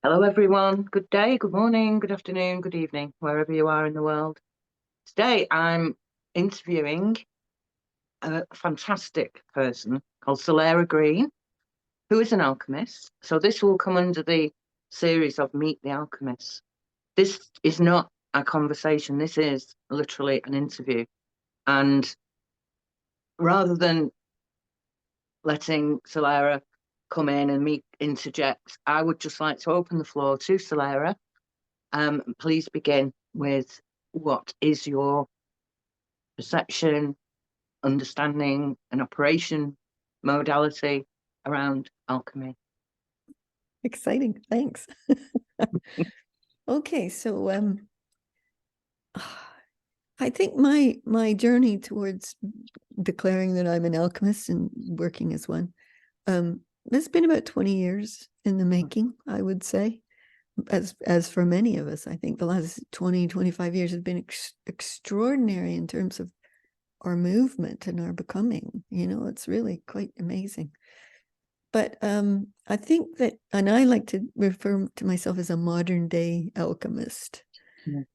Hello, everyone. Good day, good morning, good afternoon, good evening, wherever you are in the world. Today, I'm interviewing a fantastic person called Soleira Green, who is an alchemist. So, this will come under the series of Meet the Alchemists. This is not a conversation, this is literally an interview. And rather than letting Soleira come in and me interject, I would just like to open the floor to Soleira. Please begin with what is your perception, understanding, and operation modality around alchemy? Exciting, thanks. Okay, so I think my journey towards declaring that I'm an alchemist and working as one, it's been about 20 years in the making, I would say. As for many of us, I think the last 20, 25 years have been extraordinary in terms of our movement and our becoming. It's really quite amazing. But I think that, and I like to refer to myself as a modern day alchemist, and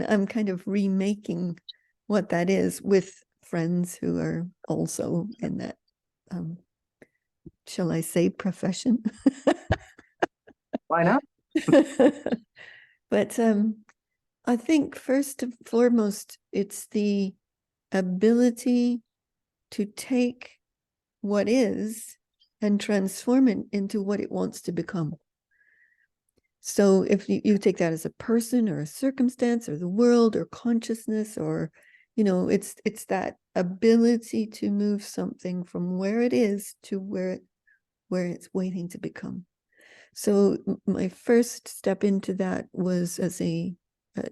I'm kind of remaking what that is with friends who are also in that, shall I say, profession? Why not? But I think first and foremost, it's the ability to take what is and transform it into what it wants to become. So if you take that as a person or a circumstance or the world or consciousness, or, it's that ability to move something from where it is to where it's waiting to become. So my first step into that was as a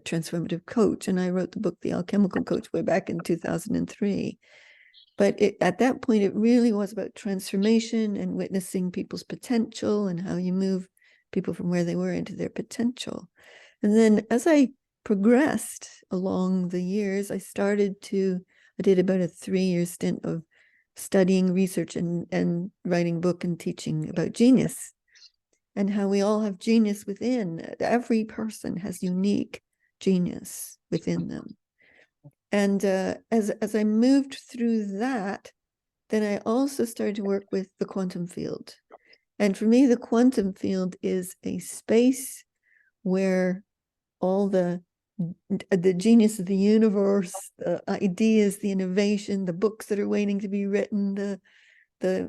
transformative coach. And I wrote the book, The Alchemical Coach, way back in 2003. But at that point, it really was about transformation and witnessing people's potential and how you move people from where they were into their potential. And then as I progressed along the years, I did about a 3-year stint of studying, research, and writing book and teaching about genius and how we all have genius within. Every person has unique genius within them. And as I moved through that, then I also started to work with the quantum field. And for me, the quantum field is a space where all the genius of the universe, the ideas, the innovation, the books that are waiting to be written, the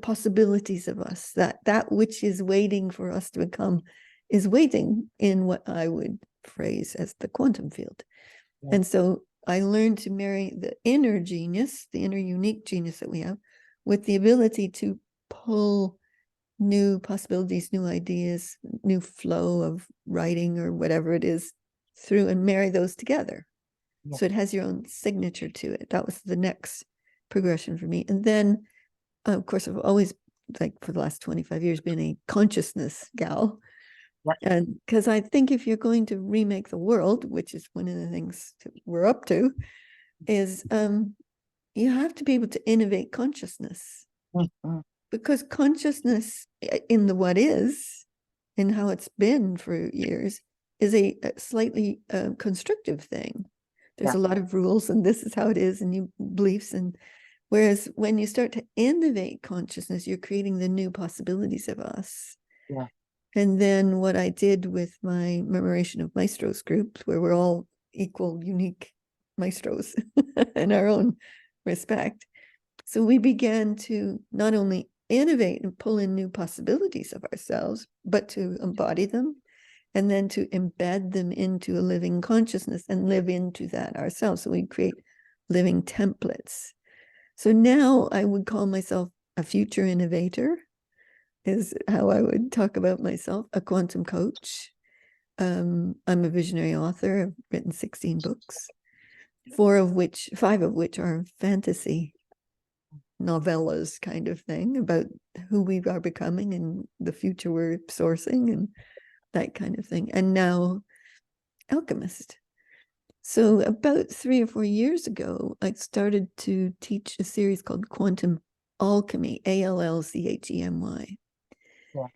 possibilities of us, that which is waiting for us to become, is waiting in what I would phrase as the quantum field. Yeah. And so I learned to marry the inner genius, the inner unique genius that we have, with the ability to pull new possibilities, new ideas, new flow of writing or whatever it is through and marry those together. Yeah. So it has your own signature to it. That was the next progression for me. And then, of course, I've always, like for the last 25 years, been a consciousness gal. And because I think if you're going to remake the world, which is one of the things that we're up to, is you have to be able to innovate consciousness. Mm-hmm. Because consciousness in the what is, and how it's been for years, is a slightly constrictive thing. There's a lot of rules, and this is how it is, and new beliefs. And whereas when you start to innovate consciousness, you're creating the new possibilities of us. Yeah. And then what I did with my Murnuration of Maestros group, where we're all equal, unique maestros in our own respect. So we began to not only innovate and pull in new possibilities of ourselves, but to embody them and then to embed them into a living consciousness and live into that ourselves. So we create living templates. So now I would call myself a future innovator, is how I would talk about myself, a quantum coach. I'm a visionary author. I've written 16 books, 5 of which are fantasy novellas kind of thing about who we are becoming and the future we're sourcing and that kind of thing. And now alchemist. So about 3 or 4 years ago, I started to teach a series called Quantum Alchemy, ALLCHEMY. Yeah.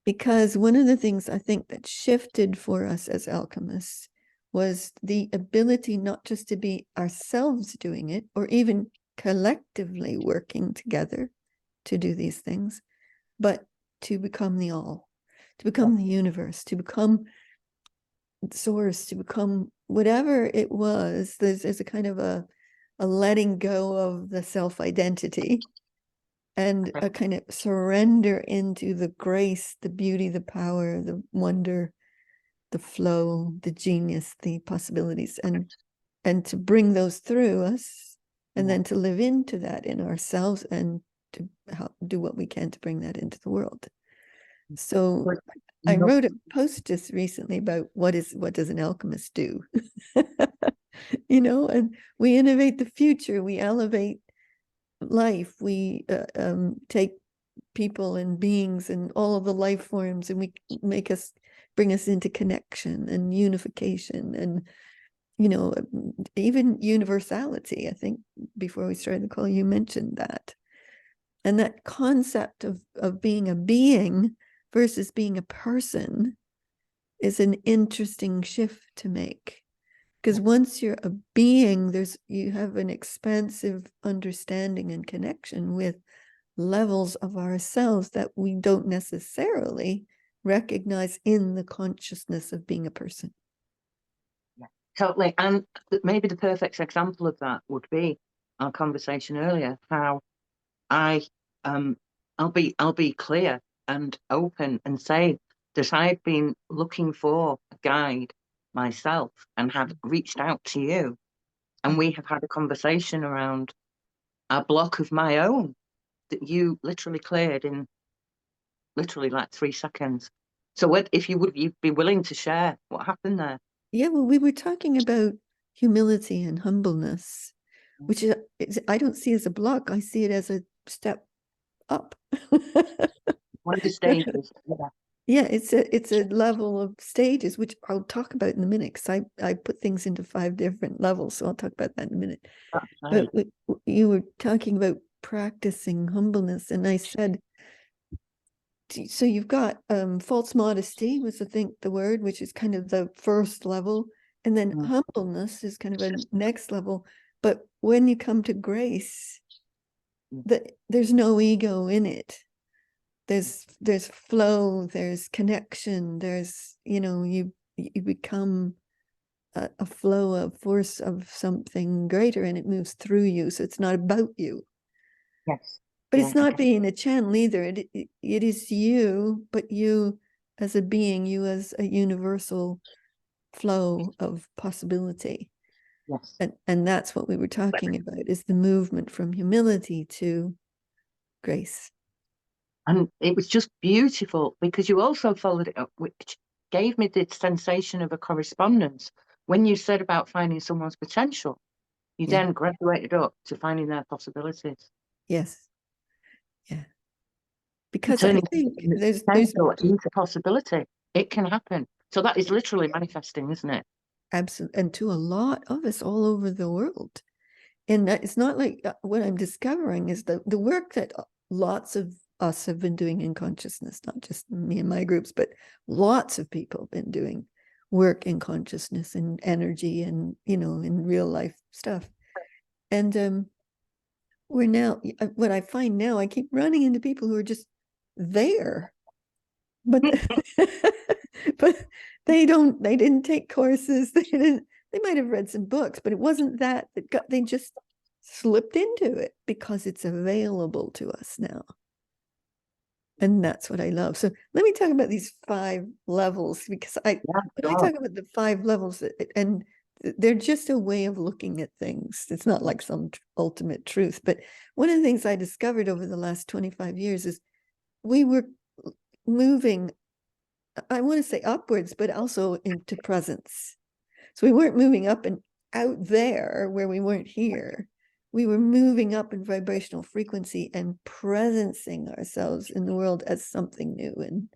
Because one of the things I think that shifted for us as alchemists was the ability not just to be ourselves doing it, or even collectively working together to do these things, but to become the all, to become the universe, to become source, to become whatever it was. There's a kind of a letting go of the self-identity and a kind of surrender into the grace, the beauty, the power, the wonder, the flow, the genius, the possibilities, and to bring those through us, and then to live into that in ourselves, and to do what we can to bring that into the world. So I wrote a post just recently about what does an alchemist do? And we innovate the future, we elevate life, we take people and beings and all of the life forms, and we bring us into connection and unification, and even universality. I think before we started the call, you mentioned that. And that concept of being a being versus being a person is an interesting shift to make. Because once you're a being, you have an expansive understanding and connection with levels of ourselves that we don't necessarily recognize in the consciousness of being a person. Yeah, totally. And maybe the perfect example of that would be our conversation earlier, how I'll be clear and open and say that I've been looking for a guide myself and have reached out to you, and we have had a conversation around a block of my own that you literally cleared in literally like 3 seconds. So if you'd be willing to share what happened there? Yeah, well, we were talking about humility and humbleness, which I don't see as a block. I see it as a step up. One of the stages. Yeah, it's a level of stages, which I'll talk about in a minute, because I put things into 5 different levels, so I'll talk about that in a minute. Right. But you were talking about practicing humbleness, and I said, so you've got false modesty was the word, which is kind of the first level, and then humbleness is kind of a next level. But when you come to grace, there's no ego in it. There's flow, there's connection, there's you become a flow, of force of something greater, and it moves through you, so it's not about you. Yes. But it's not being a channel either. It is you, but you as a being, you as a universal flow of possibility. Yes. And that's what we were talking about, is the movement from humility to grace. And it was just beautiful because you also followed it up, which gave me the sensation of a correspondence. When you said about finding someone's potential, you then graduated up to finding their possibilities. Yes. Yeah. Because I think there's potential into possibility. It can happen. So that is literally manifesting, isn't it? Absolutely. And to a lot of us all over the world. And it's not like what I'm discovering is the work that lots of us have been doing in consciousness, not just me and my groups, but lots of people have been doing work in consciousness and energy and, in real life stuff. And we're now, what I find now, I keep running into people who are just there, but but they didn't take courses, they might have read some books, but it wasn't that they just slipped into it because it's available to us now. And that's what I love. So let me talk about these 5 levels, because when I talk about the 5 levels, and they're just a way of looking at things. It's not like some ultimate truth. But one of the things I discovered over the last 25 years is we were moving, I want to say upwards, but also into presence. So we weren't moving up and out there where we weren't here. We were moving up in vibrational frequency and presencing ourselves in the world as something new and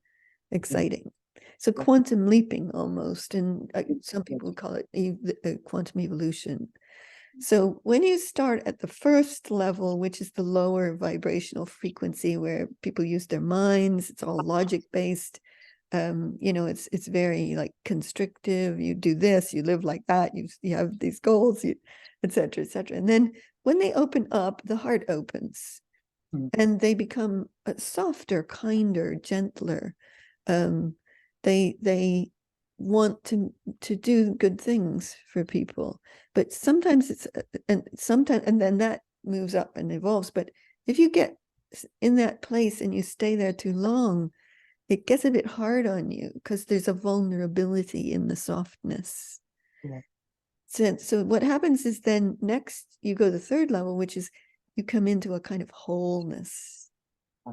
exciting. So quantum leaping almost, and some people call it quantum evolution. So when you start at the first level, which is the lower vibrational frequency where people use their minds, it's all logic based. You know, it's very like constrictive. You do this, you live like that, you have these goals, et cetera, et cetera. And then when they open up, the heart opens and they become softer, kinder, gentler. They want to do good things for people, but sometimes it's and then that moves up and evolves. But if you get in that place and you stay there too long, it gets a bit hard on you because there's a vulnerability in the softness. Yeah. So what happens is then next you go to the third level, which is you come into a kind of wholeness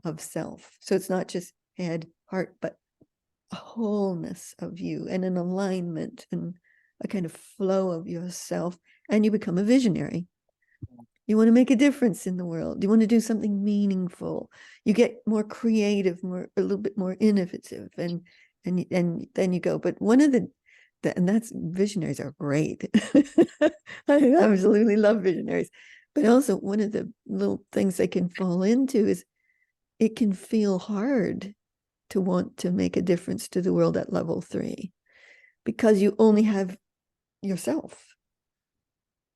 of self. So it's not just head, heart, but a wholeness of you and an alignment and a kind of flow of yourself. And you become a visionary. You want to make a difference in the world. You want to do something meaningful. You get more creative, a little bit more innovative, and then you go. But one of and that's visionaries are great. I absolutely love visionaries. But also one of the little things they can fall into is it can feel hard to want to make a difference to the world at level 3 because you only have yourself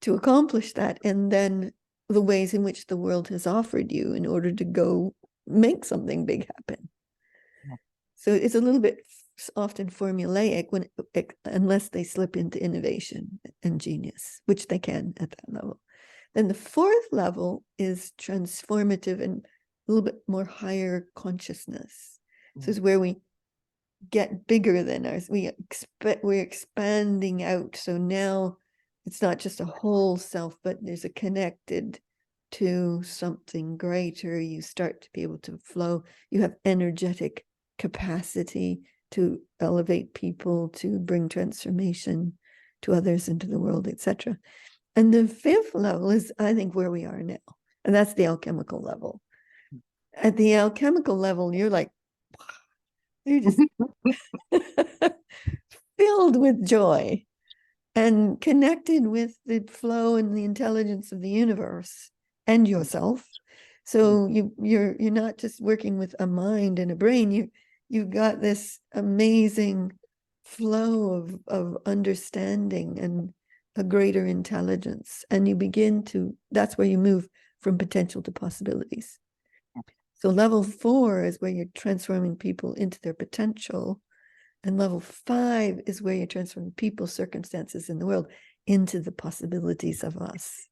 to accomplish that, and then the ways in which the world has offered you in order to go make something big happen. Yeah. So it's a little bit often formulaic unless they slip into innovation and genius, which they can at that level. Then the fourth level is transformative and a little bit more higher consciousness. So it's where we get bigger than ours. We're expanding out. So now it's not just a whole self, but there's a connected to something greater. You start to be able to flow. You have energetic capacity to elevate people, to bring transformation to others into the world, etc. And the fifth level is, I think, where we are now. And that's the alchemical level. At the alchemical level, you're like, you're just filled with joy and connected with the flow and the intelligence of the universe and yourself. So you're not just working with a mind and a brain. You've got this amazing flow of understanding and a greater intelligence, and you begin to. That's where you move from potential to possibilities. So level 4 is where you're transforming people into their potential. And level 5 is where you're transforming people, circumstances in the world into the possibilities of us.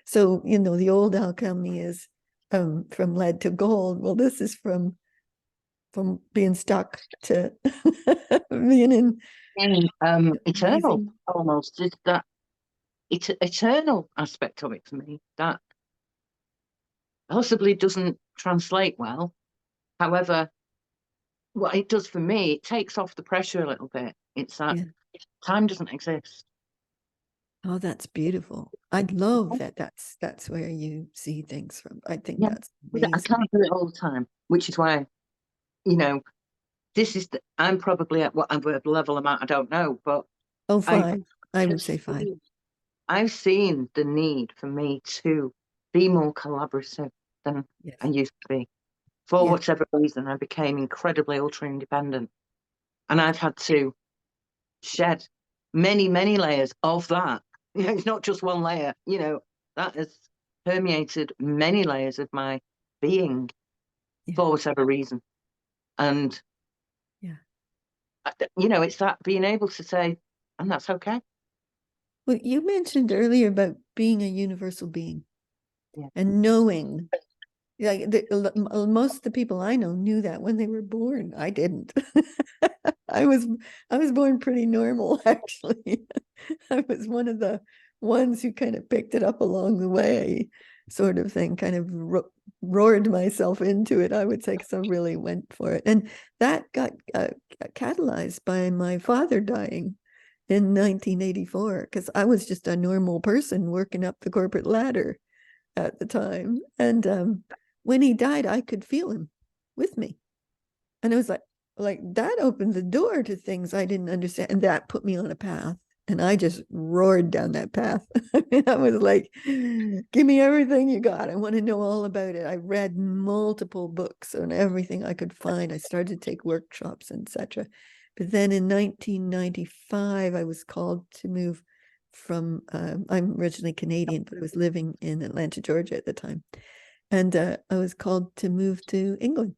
So, you know, the old alchemy is from lead to gold. Well, this is from being stuck to being in eternal, amazing. almost. It's that eternal aspect of it for me that possibly doesn't translate well. However, what it does for me, it takes off the pressure a little bit. It's that time doesn't exist. Oh, that's beautiful. I'd love that. That's where you see things from. I think that's amazing. I can't do it all the time, which is why, you know, this is I'm probably at what level amount I don't know, but 5. I would say 5. I've seen the need for me to be more collaborative than I used to be. For whatever reason, I became incredibly ultra independent, and I've had to shed many, many layers of that. You know, it's not just one layer. You know, that has permeated many layers of my being for whatever reason, and you know, it's that being able to say, and that's okay. Well, you mentioned earlier about being a universal being and knowing. Like most of the people I know knew that when they were born. I didn't. I was born pretty normal, actually. I was one of the ones who kind of picked it up along the way, sort of thing, kind of roared myself into it, I would say, because I really went for it. And that got catalyzed by my father dying in 1984, because I was just a normal person working up the corporate ladder at the time. And when he died, I could feel him with me. And it was like that opened the door to things I didn't understand. And that put me on a path And I just roared down that path. I mean, I was like, give me everything you got. I want to know all about it. I read multiple books on everything I could find. I started to take workshops, etc. But then in 1995, I was called to move from, I'm originally Canadian, but I was living in Atlanta, Georgia at the time. And I was called to move to England.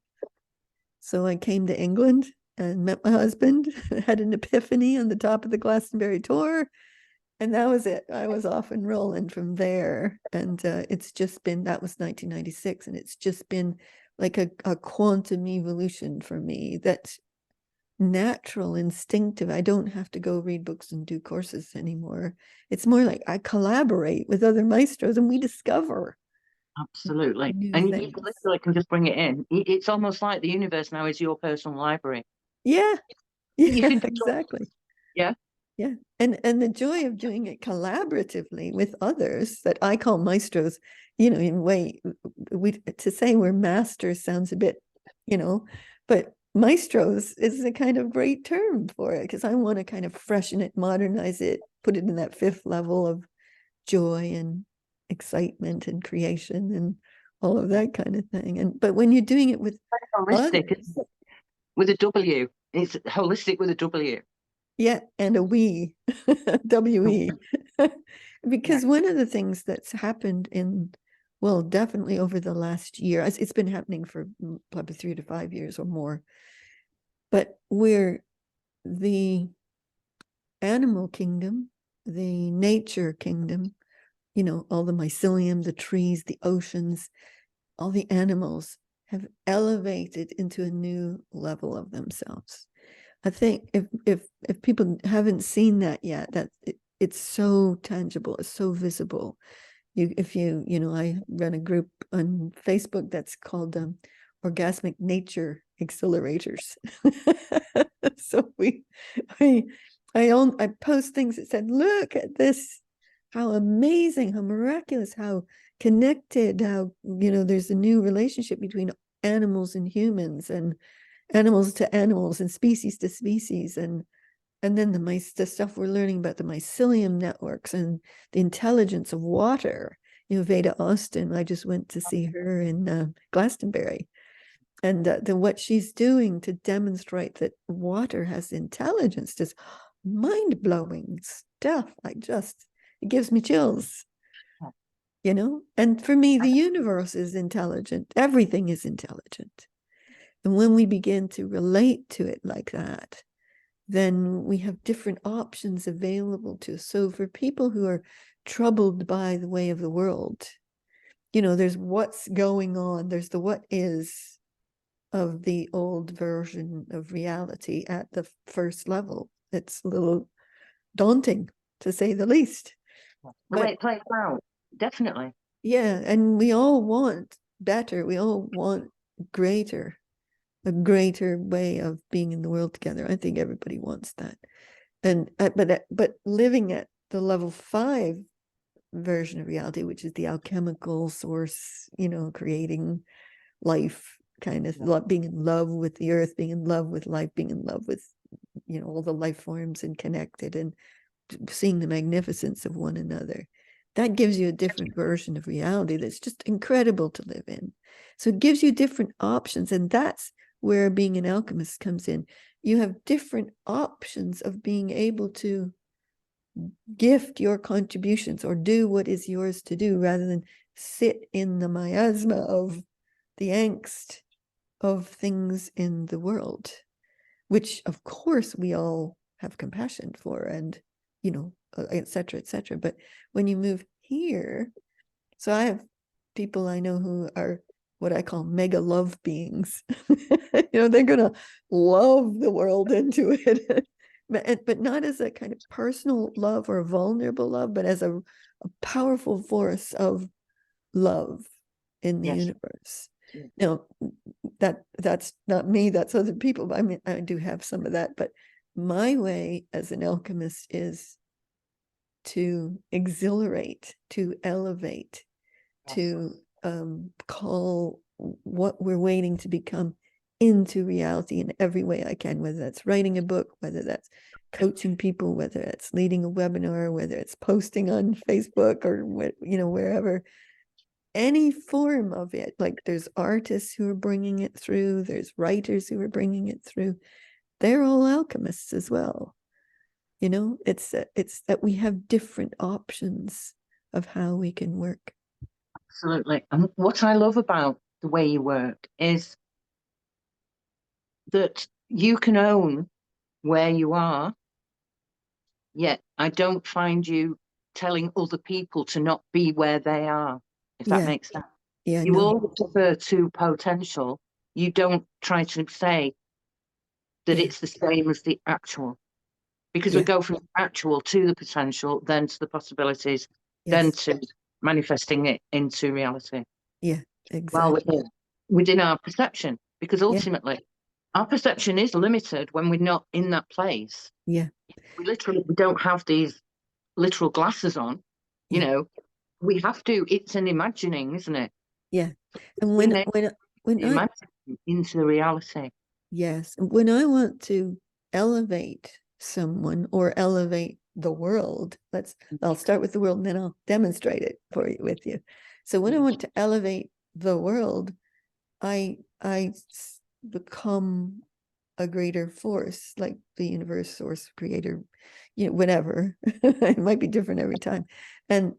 So I came to England and met my husband, had an epiphany on the top of the Glastonbury tour. And that was it. I was off and rolling from there. And it's just been, that was 1996. And it's just been like a quantum evolution for me that's natural, instinctive. I don't have to go read books and do courses anymore. It's more like I collaborate with other maestros and we discover Absolutely. new And you things. literally can just bring it in. It's almost like the universe now is your personal library. Yeah, You yeah, can exactly. yeah. Yeah. And the joy of doing it collaboratively with others that I call maestros, in a way, to say we're masters sounds a bit, but maestros is a kind of great term for it because I want to kind of freshen it, modernize it, put it in that fifth level of joy and excitement and creation and all of that kind of thing. But when you're doing it with Holistic, others, with a W. It's holistic with a W. yeah, and a we, WE. Because one of the things that's happened well, definitely over the last year, it's been happening for probably 3 to 5 years or more, but where the animal kingdom, the nature kingdom, all the mycelium, the trees, the oceans, all the animals have elevated into a new level of themselves. I think if people haven't seen that yet, it's so tangible, it's so visible. I run a group on Facebook that's called Orgasmic Nature Accelerators. So I post things that said, look at this, how amazing, how miraculous, how connected, how there's a new relationship between animals and humans and animals to animals and species to species and then the stuff we're learning about the mycelium networks and the intelligence of water. Veda Austin, I just went to see her in Glastonbury, and what she's doing to demonstrate that water has intelligence, just mind-blowing stuff. It gives me chills, and for me, the universe is intelligent. Everything is intelligent. And when we begin to relate to it like that, then we have different options available to us. So for people who are troubled by the way of the world, there's what's going on, there's the what is of the old version of reality at the first level. It's a little daunting, to say the least. The way it plays out, definitely. Yeah, and we all want better. We all want greater, a greater way of being in the world together. I think everybody wants that. And but living at the level 5 version of reality, which is the alchemical source, creating life, kind of being in love with the earth, being in love with life, being in love with all the life forms and connected and seeing the magnificence of one another. That gives you a different version of reality that's just incredible to live in. So it gives you different options, and that's where being an alchemist comes in. You have different options of being able to gift your contributions or do what is yours to do rather than sit in the miasma of the angst of things in the world, which of course we all have compassion for and, et cetera, et cetera. But when you move here, so I have people I know who are what I call mega love beings. They're going to love the world into it, but not as a kind of personal love or vulnerable love, but as a powerful force of love in the universe. Now, that's not me, that's other people. I mean, I do have some of that, but my way as an alchemist is to exhilarate, to elevate, to call what we're waiting to become into reality in every way I can, whether that's writing a book, whether that's coaching people, whether it's leading a webinar, whether it's posting on Facebook or wherever, any form of it. Like there's artists who are bringing it through, there's writers who are bringing it through. They're all alchemists as well. It's that we have different options of how we can work. Absolutely. And what I love about the way you work is that you can own where you are, yet I don't find you telling other people to not be where they are, if that makes sense. Yeah, You no. always refer to potential. You don't try to say that it's the same as the actual, because we go from the actual to the potential, then to the possibilities, then to manifesting it into reality. Yeah, exactly. Well, within our perception, because ultimately our perception is limited when we're not in that place. Yeah. We don't have these literal glasses on, we have to, it's an imagining, isn't it? Yeah. And when I into the reality. Yes. When I want to elevate someone or elevate the world, I'll start with the world and then I'll demonstrate it with you. So when I want to elevate the world, I become a greater force, like the universe, source, creator, whatever. It might be different every time. And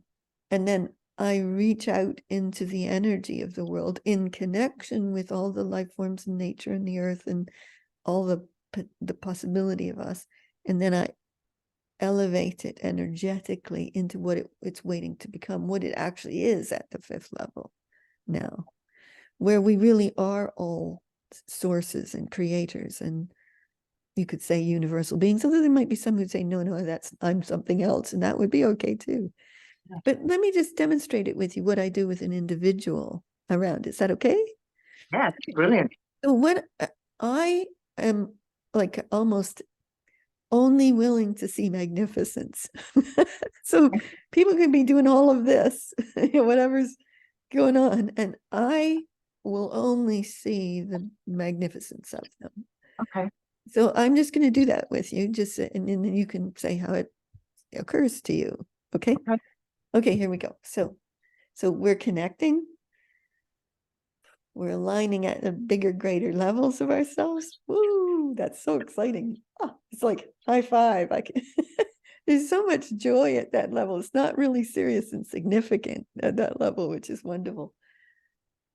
then I reach out into the energy of the world in connection with all the life forms in nature and the earth and all the possibility of us. And then I elevate it energetically into what it's waiting to become, what it actually is at the 5th level now, where we really are all sources and creators, and you could say universal beings, although there might be some who say, no, I'm something else, and that would be okay too. Yeah. But let me just demonstrate it with you, what I do with an individual around. Is that okay? Yeah, brilliant. So when I am like almost only willing to see magnificence. So people can be doing all of this, whatever's going on, and I will only see the magnificence of them. Okay. So I'm just going to do that with you, and then you can say how it occurs to you. Okay. Okay, here we go. So we're connecting. We're aligning at the bigger, greater levels of ourselves. Woo, that's so exciting. Oh, it's like high five. There's so much joy at that level. It's not really serious and significant at that level, which is wonderful.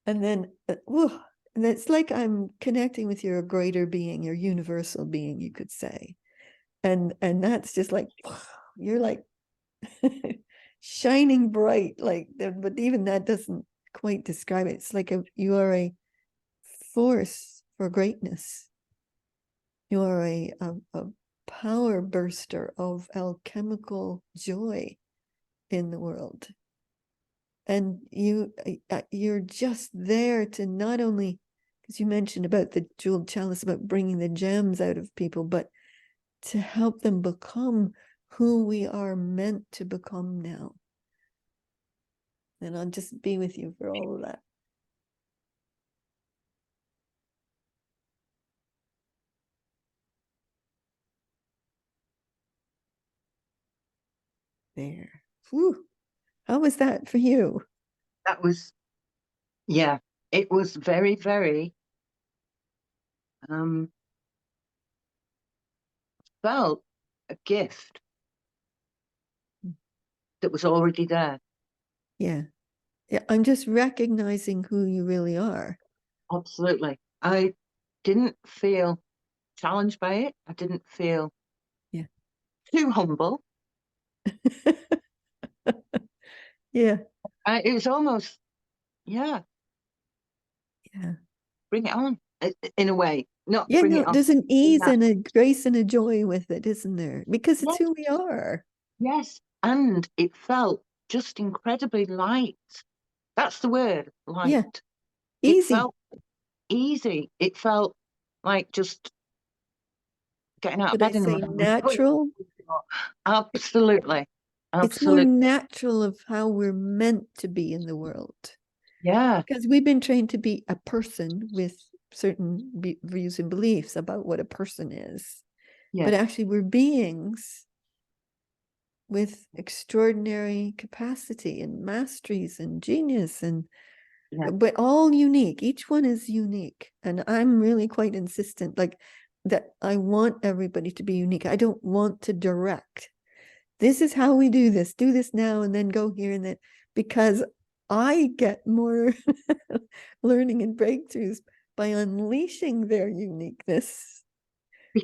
And then, and it's like I'm connecting with your greater being, your universal being, you could say. And that's just like, you're like shining bright, but even that doesn't quite describe it. It's like you are a force for greatness. You are a power burster of alchemical joy in the world. And you're just there to not only, because you mentioned about the Jewelled Chalice, about bringing the gems out of people, but to help them become who we are meant to become now. And I'll just be with you for all of that. There. Whew. How was that for you? That was, yeah, it was very, very, felt a gift that was already there. Yeah. Yeah, I'm just recognizing who you really are. Absolutely. I didn't feel challenged by it. I didn't feel too humble. Yeah. It was almost, Yeah. Bring it on in a way. Not bring it on. There's an ease and a grace and a joy with it, isn't there? Because it's who we are. Yes. And it felt just incredibly light. That's the word, light. Yeah. Easy. It felt easy. It felt like just getting out of bed in the morning. Natural. Absolutely. It's more natural of how we're meant to be in the world. Yeah. Because we've been trained to be a person with certain views and beliefs about what a person is. but actually we're beings with extraordinary capacity and masteries and genius, and but all unique. Each one is unique, and I'm really quite insistent, like that I want everybody to be unique. I don't want to direct, this is how we do this now and then go here and then, because I get more learning and breakthroughs by unleashing their uniqueness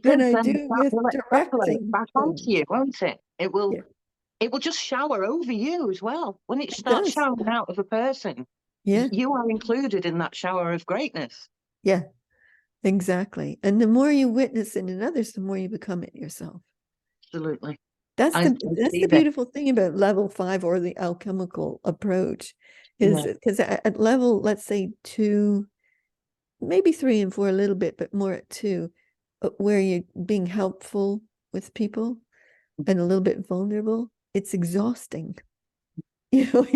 than I do with directing back onto you, won't it? It will just shower over you as well. When it starts showering out of a person, you are included in that shower of greatness. Yeah, exactly. And the more you witness it in others, the more you become it yourself. Absolutely. That's the beautiful thing about level 5 or the alchemical approach, is because at level, let's say 2, maybe 3 and 4 a little bit, but more at 2, where you're being helpful with people and a little bit vulnerable, it's exhausting. You know,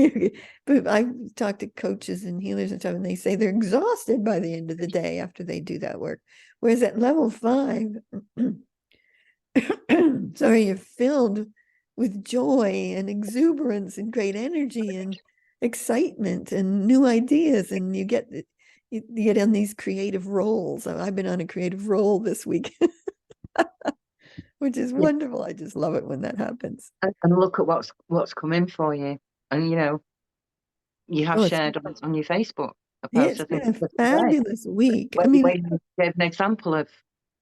but I've talked to coaches and healers and stuff, and they say they're exhausted by the end of the day after they do that work. Whereas at level 5, sorry, you're filled with joy and exuberance and great energy and excitement and new ideas, and you get on these creative rolls. I've been on a creative roll this week, which is wonderful. I just love it when that happens. And look at what's coming for you. And you have shared on your Facebook a post. It's been a fabulous week. I mean, you gave an example of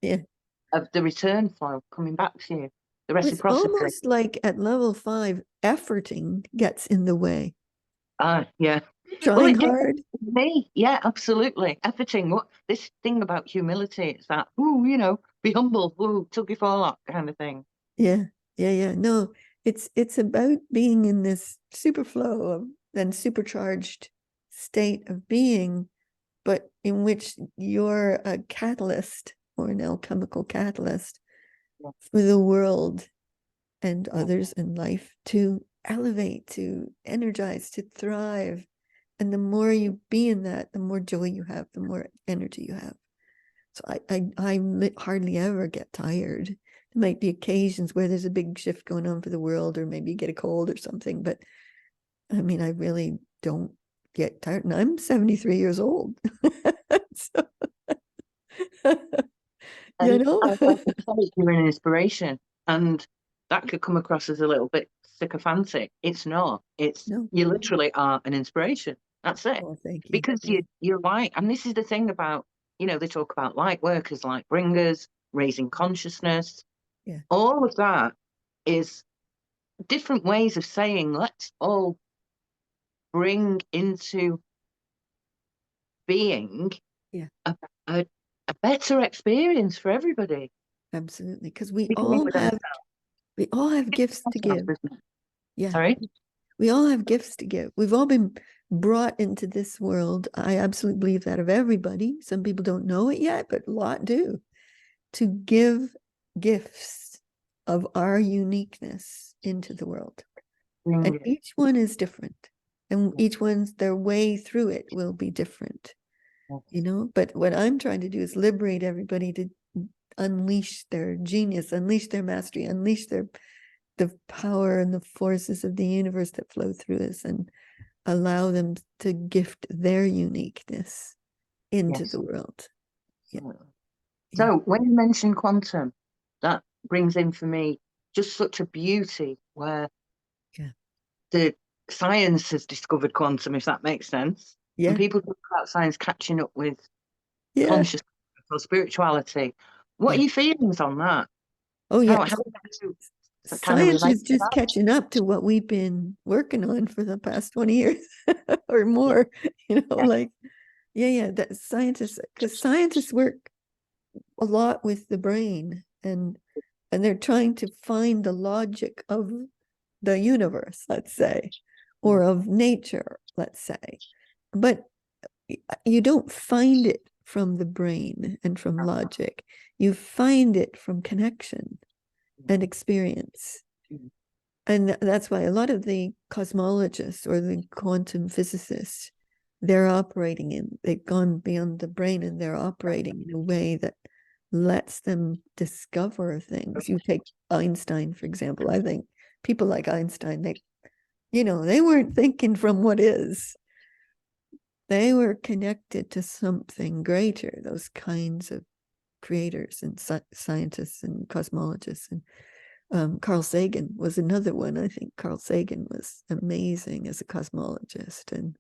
the return flow coming back to you, the reciprocity. It's almost like at level 5, efforting gets in the way. Trying hard. Me, absolutely. Efforting. What this thing about humility? It's that be humble, took you for that kind of thing. Yeah. No, it's about being in this super flow of and supercharged state of being, but in which you're a catalyst or an alchemical catalyst for the world and others in life to elevate, to energize, to thrive. And the more you be in that, the more joy you have, the more energy you have. So I hardly ever get tired. There might be occasions where there's a big shift going on for the world, or maybe you get a cold or something. But I mean, I really don't get tired. And I'm 73 years old. So, you know, you're an inspiration, and that could come across as a little bit sycophantic. It's not. You literally are an inspiration. That's it. Oh, thank you. Because you're light, and this is the thing about, they talk about light workers, light bringers, raising consciousness. All of that is different ways of saying let's all bring into being a better experience for everybody. Absolutely, because we all have gifts to give. Sorry? We all have gifts to give. We've all been brought into this world. I absolutely believe that of everybody. Some people don't know it yet, but a lot do. To give gifts of our uniqueness into the world. And each one is different. And each one's, their way through it will be different. But what I'm trying to do is liberate everybody to unleash their genius, unleash their mastery, unleash the power and the forces of the universe that flow through us, and allow them to gift their uniqueness into the world. So when you mention quantum, that brings in for me just such a beauty where the science has discovered quantum, if that makes sense. And people talk about science catching up with consciousness or spirituality. What are your feelings on that? Science is just catching up to what we've been working on for the past 20 years or more. That scientists work a lot with the brain, and they're trying to find the logic of the universe, let's say, or of nature, let's say. But you don't find it from the brain and from logic. You find it from connection and experience. And that's why a lot of the cosmologists or the quantum physicists, they've gone beyond the brain, and they're operating in a way that lets them discover things. You take Einstein, for example. I think people like Einstein, they weren't thinking from what is. They were connected to something greater, those kinds of creators and scientists and cosmologists. And Carl Sagan was another one. I think Carl Sagan was amazing as a cosmologist, and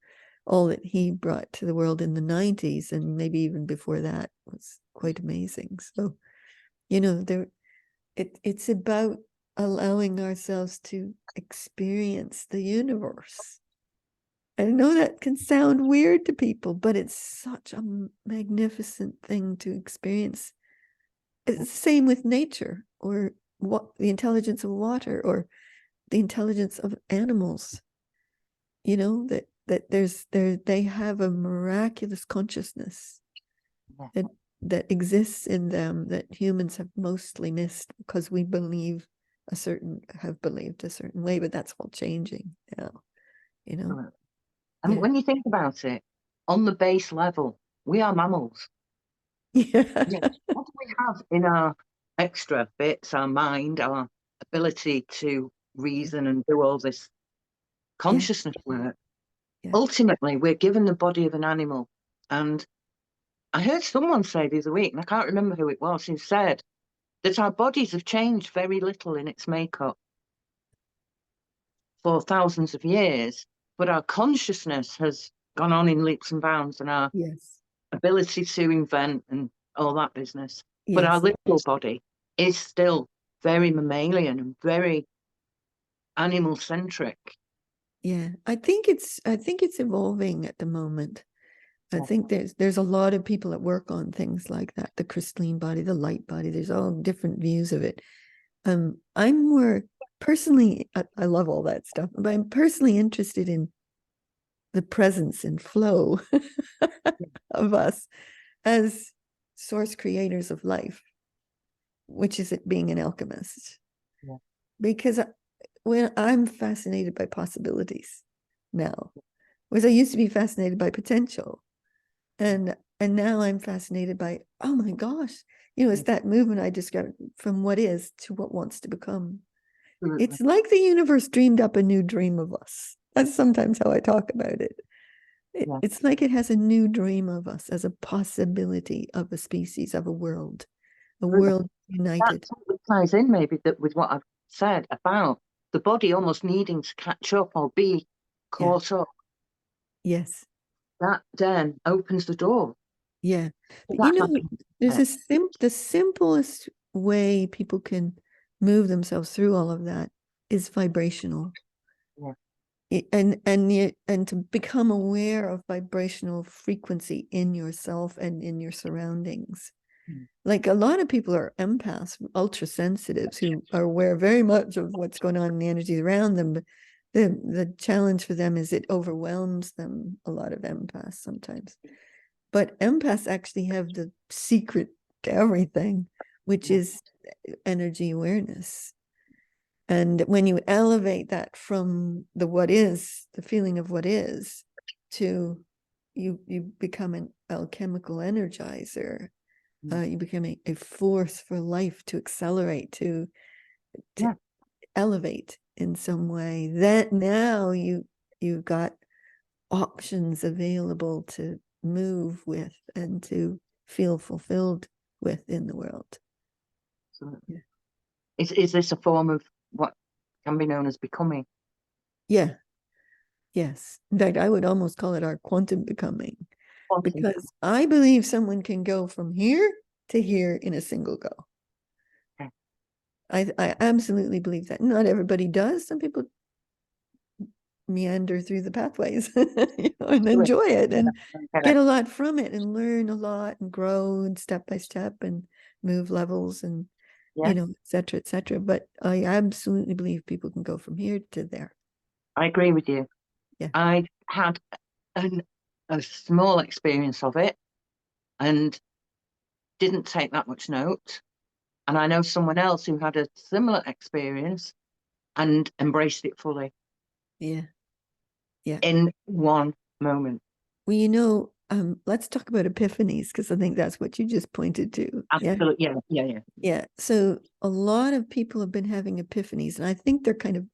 all that he brought to the world in the 90s and maybe even before that was quite amazing. So, it's about allowing ourselves to experience the universe. I know that can sound weird to people, but it's such a magnificent thing to experience. It's the same with nature, or what the intelligence of water, or the intelligence of animals. That they have a miraculous consciousness that exists in them that humans have mostly missed because we have believed a certain way, but that's all changing now. And when you think about it, on the base level, we are mammals. Yeah. What do we have in our extra bits, our mind, our ability to reason and do all this consciousness work? Yeah. Ultimately, we're given the body of an animal. And I heard someone say the other week, and I can't remember who it was, who said that our bodies have changed very little in its makeup for thousands of years, but our consciousness has gone on in leaps and bounds, and our ability to invent and all that business. But our literal body is still very mammalian and very animal centric. Yeah, I think it's evolving at the moment. I think there's a lot of people that work on things like that, the crystalline body, the light body. There's all different views of it. I'm more personally, I love all that stuff, but I'm personally interested in the presence and flow of us as source creators of life, which is it being an alchemist. Because when I'm fascinated by possibilities now, whereas I used to be fascinated by potential, and now I'm fascinated by, oh my gosh, it's that movement I described from what is to what wants to become. It's like the universe dreamed up a new dream of us. That's sometimes how I talk about it. It's like it has a new dream of us as a possibility of a species, of a world united. That ties in maybe that with what I've said about the body almost needing to catch up or be caught up. Yes. That then opens the door. Yeah. There's the simplest way people can move themselves through all of that is vibrational. And to become aware of vibrational frequency in yourself and in your surroundings. Like a lot of people are empaths, ultra sensitives, who are aware very much of what's going on in the energy around them, but the challenge for them is it overwhelms them, a lot of empaths sometimes. But empaths actually have the secret to everything, which is energy awareness. And when you elevate that from the what is, the feeling of what is, to you become an alchemical energizer. You become a force for life to accelerate, to elevate in some way. That now you've got options available to move with and to feel fulfilled with in the world. Is this a form of what can be known as becoming? Yeah. Yes. In fact, I would almost call it our quantum becoming. Because I believe someone can go from here to here in a single go. I absolutely believe that. Not everybody does. Some people meander through the pathways and enjoy it and get a lot from it and learn a lot and grow and step by step and move levels and et cetera, et cetera. But I absolutely believe people can go from here to there. I agree with you. I had a small experience of it and didn't take that much note. And I know someone else who had a similar experience and embraced it fully. Yeah. In one moment. Well, let's talk about epiphanies, because I think that's what you just pointed to. Absolutely. Yeah. So a lot of people have been having epiphanies, and I think they're kind of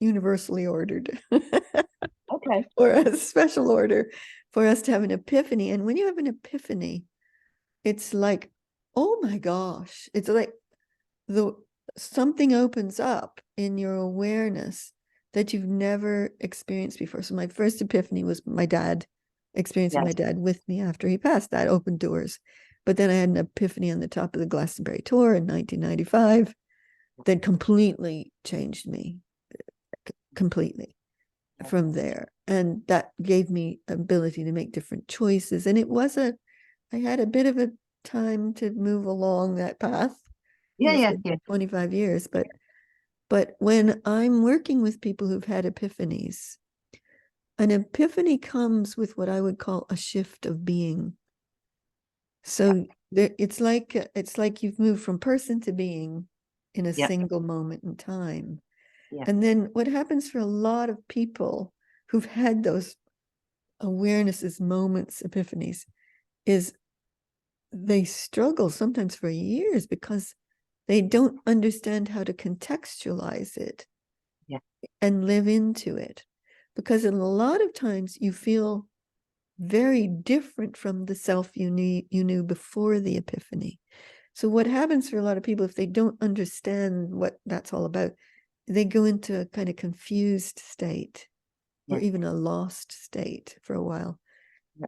universally ordered. Okay. Or a special order for us to have an epiphany. And when you have an epiphany, it's like, oh my gosh, it's like something opens up in your awareness that you've never experienced before. So my first epiphany was my dad, experiencing my dad with me after he passed. That opened doors. But then I had an epiphany on the top of the Glastonbury tour in 1995 that completely changed me, completely from there. And that gave me ability to make different choices. And I had a bit of a time to move along that path. Yeah. 25 years. But when I'm working with people who've had epiphanies, an epiphany comes with what I would call a shift of being. So it's like you've moved from person to being in a single moment in time. And then what happens for a lot of people who've had those awarenesses, moments, epiphanies, is they struggle sometimes for years because they don't understand how to contextualize it and live into it. Because in a lot of times you feel very different from the self you knew before the epiphany. So what happens for a lot of people, if they don't understand what that's all about, they go into a kind of confused state or even a lost state for a while.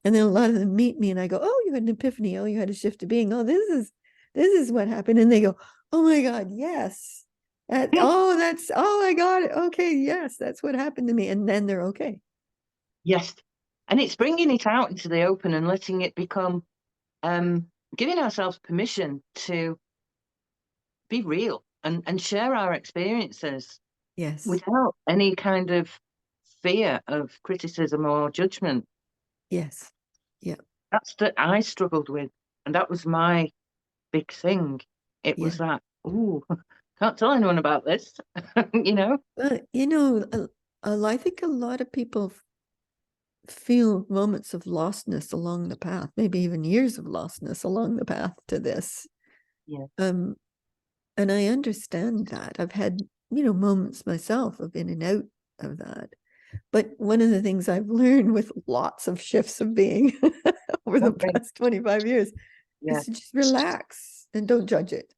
And then a lot of them meet me and I go, oh, you had an epiphany. Oh, you had a shift of being. Oh, this is what happened. And they go, oh my God, yes. Oh, I got it. Okay, yes, that's what happened to me. And then they're okay. Yes. And it's bringing it out into the open and letting it become, giving ourselves permission to be real and share our experiences. Yes. Without any kind of fear of criticism or judgment. Yes. Yeah. That's that I struggled with. And that was my big thing. It was that, ooh, can't tell anyone about this, you know? I think a lot of people feel moments of lostness along the path, maybe even years of lostness along the path to this. And I understand that. I've had, moments myself of in and out of that. But one of the things I've learned with lots of shifts of being over the past 25 years is to just relax and don't judge it.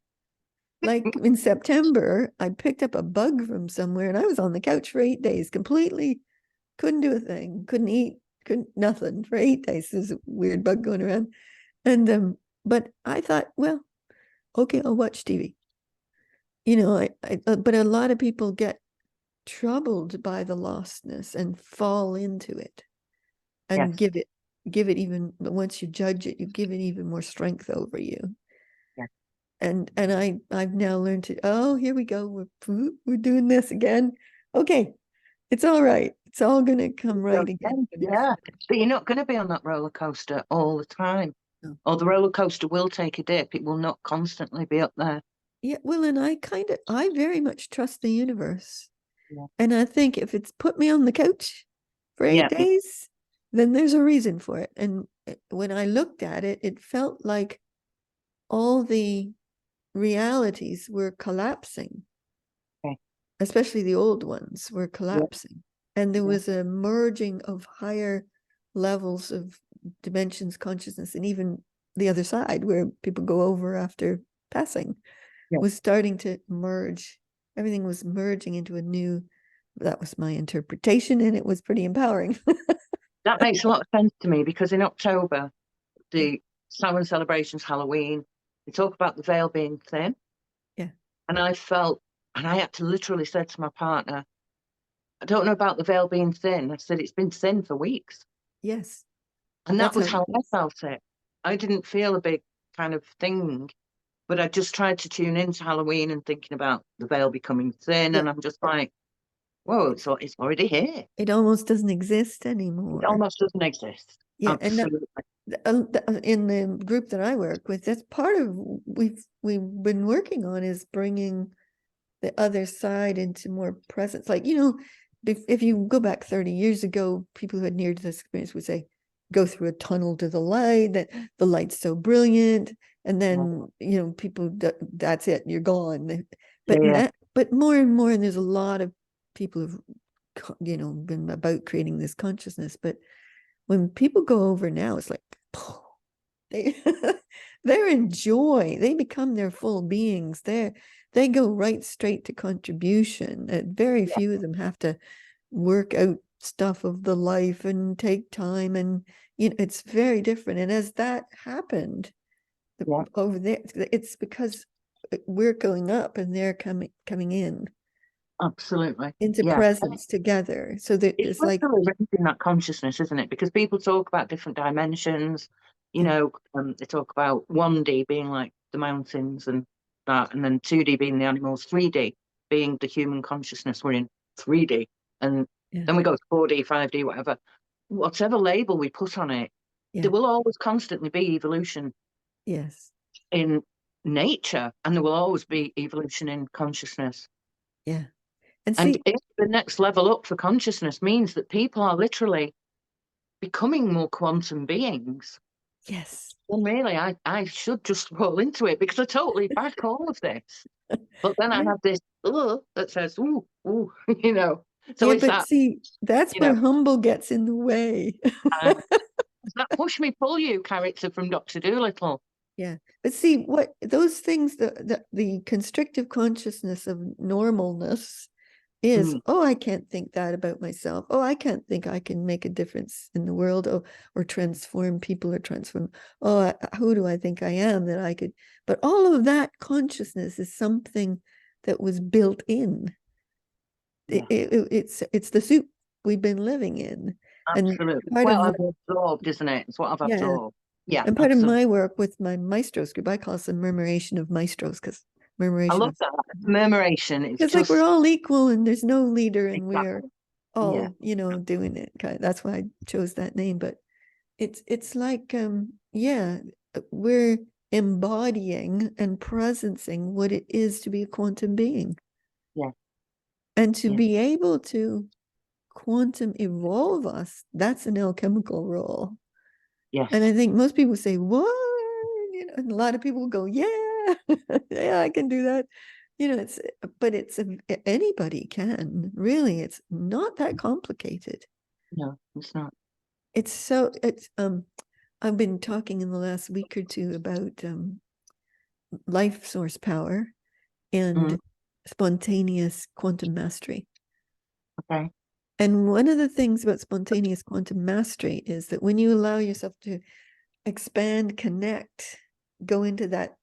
Like in September, I picked up a bug from somewhere and I was on the couch for 8 days, completely couldn't do a thing, couldn't eat, couldn't nothing for 8 days. There's a weird bug going around. And but I thought, well, okay, I'll watch TV. But a lot of people get troubled by the lostness and fall into it and give it even, but once you judge it, you give it even more strength over you. And I've now learned to, oh, here we go, we're doing this again. Okay, it's all right, it's all gonna come right again. But you're not going to be on that roller coaster all the time. Or the roller coaster will take a dip. It will not constantly be up there. Well, and I very much trust the universe. And I think if it's put me on the couch for 8 days, then there's a reason for it. And when I looked at it, it felt like all the realities were collapsing, especially the old ones were collapsing. And there was a merging of higher levels of dimensions, consciousness, and even the other side where people go over after passing was starting to merge. Everything was merging into a new, that was my interpretation, and it was pretty empowering. That makes a lot of sense to me because in October, the Samhain celebrations, Halloween, they talk about the veil being thin. And I felt, and I had to literally say to my partner, I don't know about the veil being thin. I said, it's been thin for weeks. Yes. And that was how I felt it. I didn't feel a big kind of thing, but I just tried to tune into Halloween and thinking about the veil becoming thin. And I'm just like, whoa, it's already here. It almost doesn't exist anymore. It almost doesn't exist. Yeah. Absolutely. And in the group that I work with, that's part of we've been working on, is bringing the other side into more presence. Like, if you go back 30 years ago, people who had near-death experience would say, go through a tunnel to the light, that the light's so brilliant, and then people, that's it, you're gone. But more and more, and there's a lot of people who've been about creating this consciousness, but when people go over now, it's like they're in joy. They become their full beings. They go right straight to contribution. Very few of them have to work out stuff of the life and take time, and it's very different. And as that happened over there, it's because we're going up and they're coming in. Absolutely. Into presence together. So that it's like raising that consciousness, isn't it? Because people talk about different dimensions, they talk about 1D being like the mountains and that, and then 2D being the animals, 3D being the human consciousness. We're in 3D, and then we go to 4D, 5D, whatever label we put on it, there will always constantly be evolution in nature, and there will always be evolution in consciousness. And if the next level up for consciousness means that people are literally becoming more quantum beings, then really I should just roll into it, because I totally back all of this. But then I have this that says, ooh, So it's but that's where humble gets in the way. It's that push me pull you character from Dr. Dolittle. But see, what those things, the constrictive consciousness of normalness is, I can't think that about myself. I can't think I can make a difference in the world, or transform people, or transform. Who do I think I am that I could? But all of that consciousness is something that was built in. It's the soup we've been living in. Absolutely. I've absorbed, isn't it? It's what I've absorbed. And part of my work with my Maestros group, I call it the Murnuration of Maestros, because I love that. Murmuration. It's like we're all equal and there's no leader, and we're all, doing it. That's why I chose that name. But it's like, we're embodying and presencing what it is to be a quantum being. And to be able to quantum evolve us, that's an alchemical role. And I think most people say, what? And a lot of people go, yeah, I can do that. But anybody can, really. It's not that complicated. No, it's not. I've been talking in the last week or two about life source power and spontaneous quantum mastery. And one of the things about spontaneous quantum mastery is that when you allow yourself to expand, connect, go into that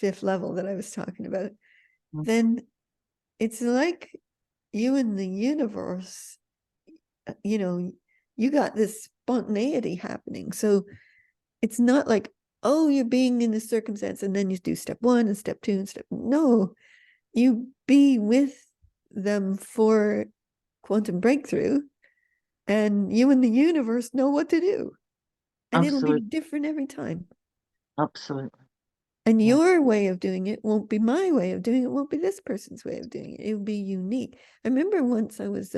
5th level that I was talking about, then it's like you and the universe, you got this spontaneity happening. So it's not like, you're being in this circumstance and then you do step 1 and step 2 and no, you be with them for quantum breakthrough, and you and the universe know what to do, and it'll be different every time. Absolutely. And your way of doing it won't be my way of doing it, won't be this person's way of doing it. It'll be unique. I remember once I was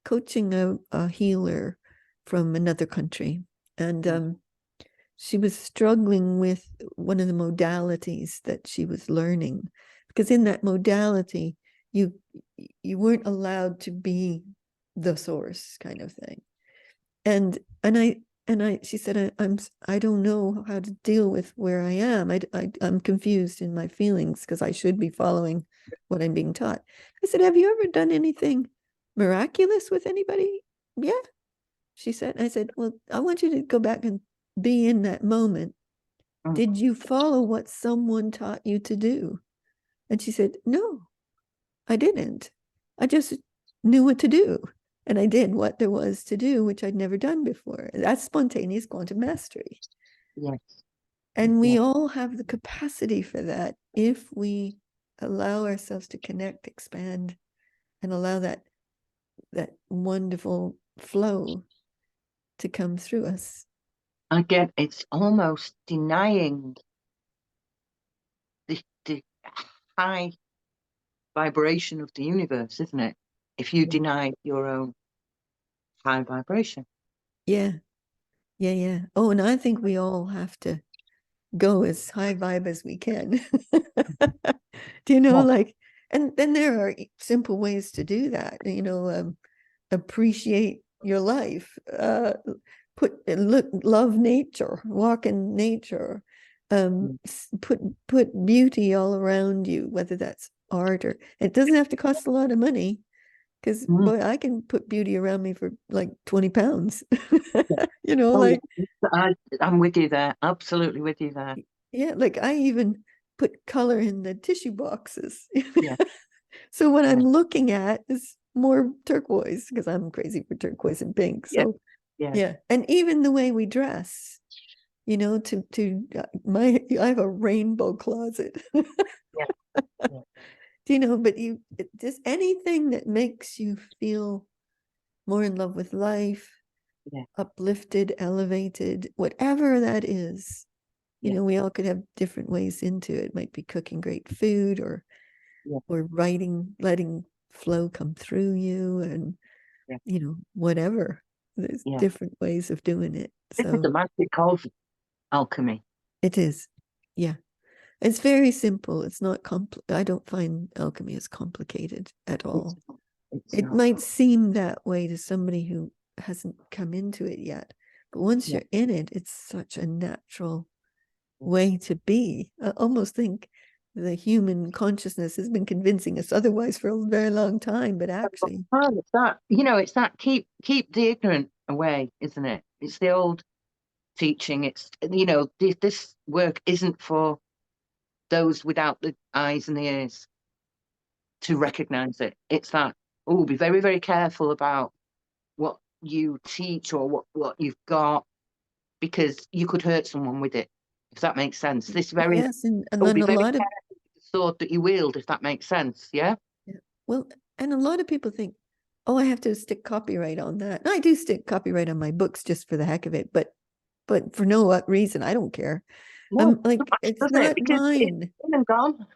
coaching a healer from another country, and she was struggling with one of the modalities that she was learning, because in that modality you weren't allowed to be the source, kind of thing. And she said, I don't know how to deal with where I am. I'm confused in my feelings, because I should be following what I'm being taught. I said, have you ever done anything miraculous with anybody? Yeah, she said. I said, well, I want you to go back and be in that moment. Did you follow what someone taught you to do? And she said, no, I didn't. I just knew what to do. And I did what there was to do, which I'd never done before. That's spontaneous quantum mastery. And we all have the capacity for that if we allow ourselves to connect, expand, and allow that wonderful flow to come through us. Again, it's almost denying the high vibration of the universe, isn't it? If you deny your own high vibration. Yeah. Oh, and I think we all have to go as high vibe as we can. Do you know, Yeah. like, and then there are simple ways to do that, appreciate your life, love nature, walk in nature, put beauty all around you, whether that's art or it doesn't have to cost a lot of money. Because boy, I can put beauty around me for like 20 pounds. Oh, Like, I'm with you there. Absolutely with you there. yeah, like I even put color in the tissue boxes. Yeah. So what I'm looking at is more turquoise because I'm crazy for turquoise and pink. Yeah. So Yeah. yeah, and even the way we dress, I have a rainbow closet. Yeah. Yeah. But just anything that makes you feel more in love with life, Yeah. uplifted, elevated, whatever that is. Yeah. We all could have different ways into it. It might be cooking great food or Yeah. writing, letting flow come through you and, Yeah. whatever. There's Yeah. different ways of doing it. This is the So magic of alchemy. it is. Yeah. It's very simple. It's not I don't find alchemy as complicated at all. It's It not. might seem that way to somebody who hasn't come into it yet. But once Yeah. you're in it, it's such a natural way to be. I almost think the human consciousness has been convincing us otherwise for a very long time, but actually, Well, it's that, it's that keep the ignorant away, isn't it? It's the old teaching. It's, this work isn't for those without the eyes and the ears to recognize it. It's that, oh, be very, very careful about what you teach or what you've got, because you could hurt someone with it, if that makes sense. This very, yes, and oh, then be a very lot of careful with the sword that you wield, if that makes sense. Yeah. yeah. Well, and a lot of people think, oh, I have to stick copyright on that. And I do stick copyright on my books just for the heck of it, but for no reason. I don't care. No, I'm like, it's doesn't it? not Because it's mine. been and gone.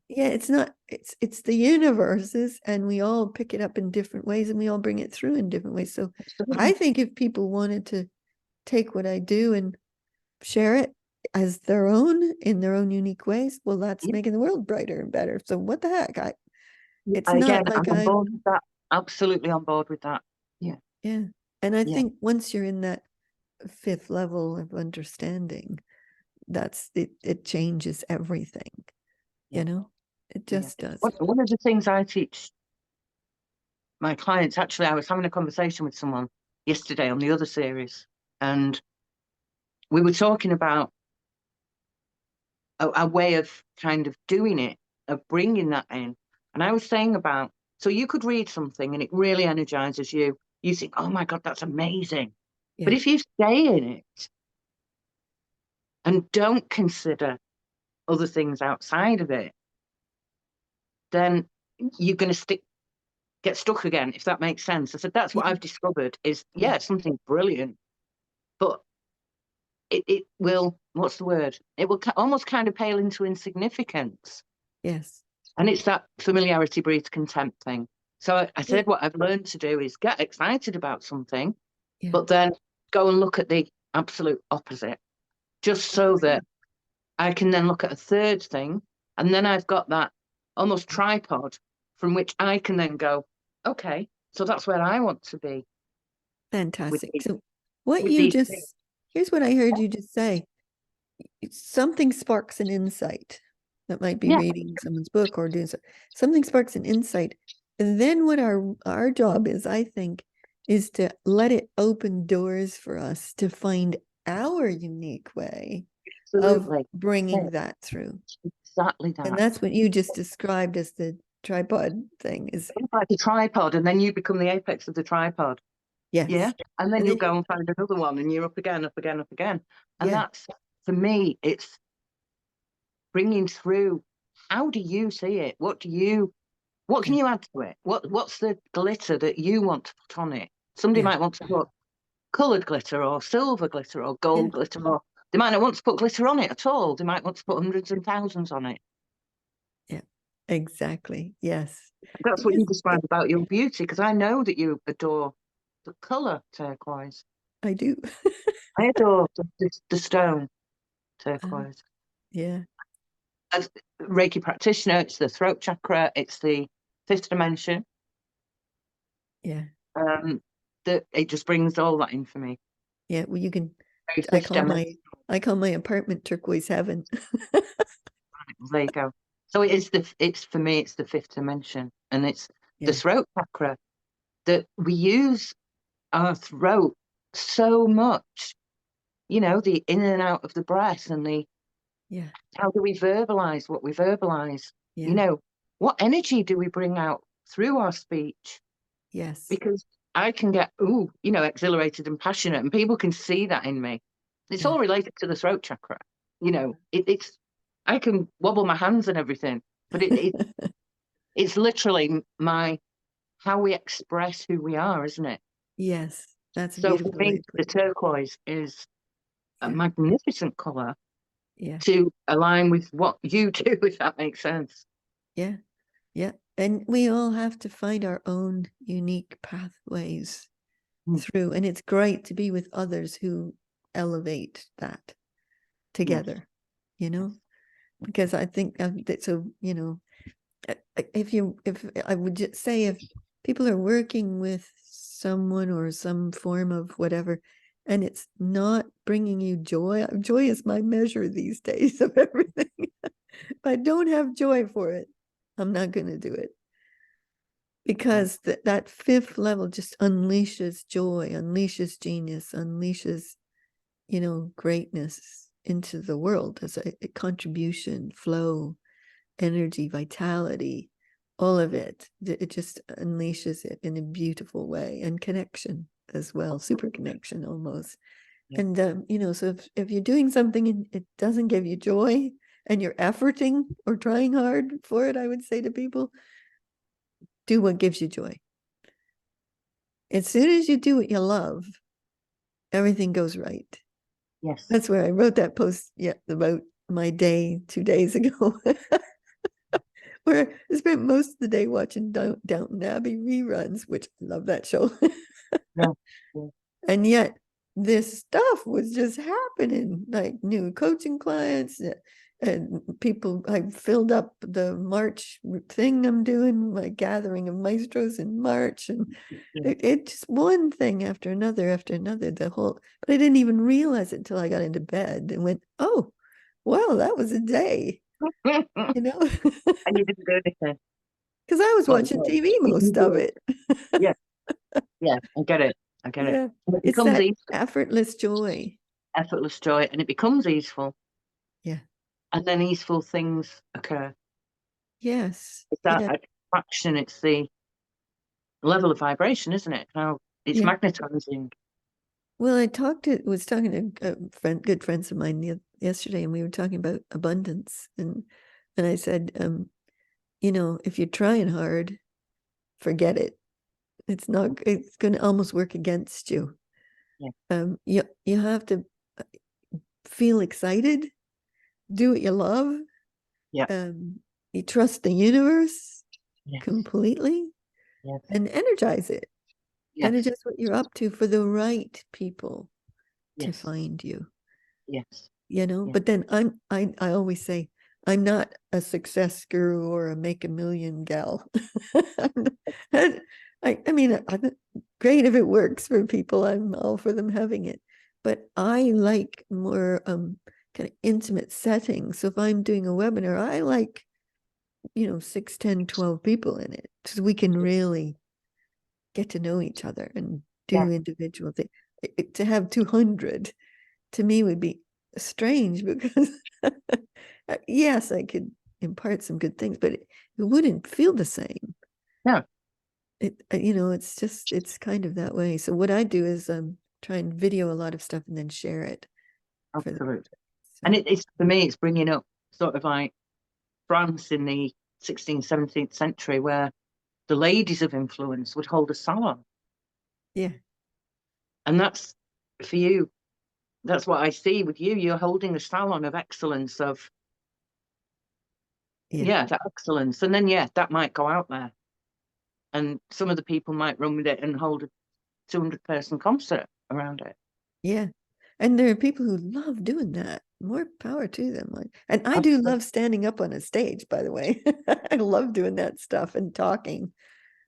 Yeah, it's not, it's the universe's, and we all pick it up in different ways and we all bring it through in different ways. So I think if people wanted to take what I do and share it as their own in their own unique ways, well, that's Yeah. making the world brighter and better. So what the heck? It's Again, not like I'm on board with that. Absolutely on board with that. Yeah. yeah. And I Yeah. think once you're in that fifth level of understanding, that's it changes everything. Yeah. It Yeah. just does. One of the things I teach my clients, actually, I was having a conversation with someone yesterday on the other series, and we were talking about a way of kind of doing it, of bringing that in. And I was saying about, so you could read something and it really energizes you. You think, oh my God, that's amazing. But Yeah. if you stay in it and don't consider other things outside of it, then you're going to get stuck again, if that makes sense. I said, that's what Yeah. I've discovered is, Yeah. yeah, something brilliant, but it will, what's the word? It will almost kind of pale into insignificance. Yes. And it's that familiarity breeds contempt thing. So I Yeah. said, what I've learned to do is get excited about something, Yeah. but then go and look at the absolute opposite, just so that I can then look at a third thing. And then I've got that almost tripod from which I can then go, okay, so that's where I want to be with Fantastic. these, So what with you these things. just here's what I heard you just say. Something sparks an insight. That might be Yeah, reading someone's book or doing something sparks an insight. And then what our job is, I think, is to let it open doors for us to find our unique way of absolutely. Yeah, bringing that through. exactly And that. that's what you just described as the tripod thing is It's like a tripod, and then you become the apex of the tripod. Yeah. yes. And then And you'll then go and find another one, and you're up again, up again, up again. And yeah, that's, for me, it's bringing through, how do you see it? What can yeah, you add to it? What's the glitter that you want to put on it? Somebody yeah, might want to put coloured glitter or silver glitter or yeah, gold glitter, or they might not want to put glitter on it at all. They might want to put hundreds and thousands on it. yeah. Exactly. Yes. That's what Because you described about your beauty, because I know that you adore the colour turquoise. I do. I adore the stone turquoise. Yeah. As Reiki practitioner, it's the throat chakra, it's the fifth dimension. Yeah. That it just brings all that in for me. Yeah. Well, you can. Very I fifth call dimension. my apartment turquoise heaven. There you go. So it's for me, it's the fifth dimension, and it's the Yeah. throat chakra that we use our throat so much. You know, the in and out of the breath, and the Yeah. how do we verbalize what we verbalize? You Yeah. know, what energy do we bring out through our speech? Yes. Because I can get, exhilarated and passionate, and people can see that in me. It's Yeah. all related to the throat chakra. You know, it's, I can wobble my hands and everything, but it's literally how we express who we are, isn't it? Yes. That's a So for beautiful way me, to put the it. turquoise is a Yeah. magnificent color Yeah. to align with what you do, if that makes sense. Yeah. Yeah. And we all have to find our own unique pathways Mm. through. And it's great to be with others who elevate that Yes. together, because I think that, so, if I would just say, if people are working with someone or some form of whatever, and it's not bringing you joy is my measure these days of everything. If I don't have joy for it, I'm not going to do it, because that fifth level just unleashes joy, unleashes genius, unleashes greatness into the world as a contribution, flow, energy, vitality, all of it. It just unleashes it in a beautiful way, and connection as well, super connection almost. Yeah. And so if you're doing something and it doesn't give you joy, and you're efforting or trying hard for it, I would say to people, do what gives you joy. As soon as you do what you love, everything goes right. Yes. That's where I wrote that post about my day 2 days ago, where I spent most of the day watching Downton Abbey reruns, which I love that show. Yeah. Yeah. And yet this stuff was just happening, like new coaching clients, and people. I filled up the March thing I'm doing, my gathering of maestros in March, and Yeah. it just one thing after another, but I didn't even realize it until I got into bed and went, oh, well, that was a day, And you didn't do anything. because I was Well, watching no, TV you most of did. it. Yeah. Yeah. I get it. I get it. Yeah, And it it's becomes that easy, effortless joy. effortless joy, and it becomes easeful, Yeah. and then easeful things occur. Yes. It's that Yeah. attraction. It's the level of vibration, isn't it? How it's Yeah. magnetizing. Well, was talking to good friends of mine yesterday, and we were talking about abundance, and I said, if you're trying hard, forget it. It's not. It's going to almost work against you. Yeah. You have to feel excited, do what you love. Yeah. You trust the universe Yes. completely, Yes. and energize it. Yes. Energize what you're up to for the right people to Yes. find you. Yes. But then I always say, I'm not a success guru or a make a million gal. I mean, great if it works for people. I'm all for them having it, but I like more kind of intimate settings. So if I'm doing a webinar, I like 6, 10, 12 people in it, so we can really get to know each other and Yeah. do individual things. To have 200 to me would be strange, because yes, I could impart some good things, but it wouldn't feel the same. No. It's kind of that way. So what I do is try and video a lot of stuff and then share it. Absolutely. And it's for me, it's bringing up sort of like France in the 16th, 17th century, where the ladies of influence would hold a salon. Yeah. And that's for you. That's what I see with you. You're holding a salon of excellence, of that excellence. And then that might go out there. And some of the people might run with it and hold a 200-person concert around it. Yeah. And there are people who love doing that. More power to them. And I do Absolutely. love standing up on a stage, by the way. I love doing that stuff and talking.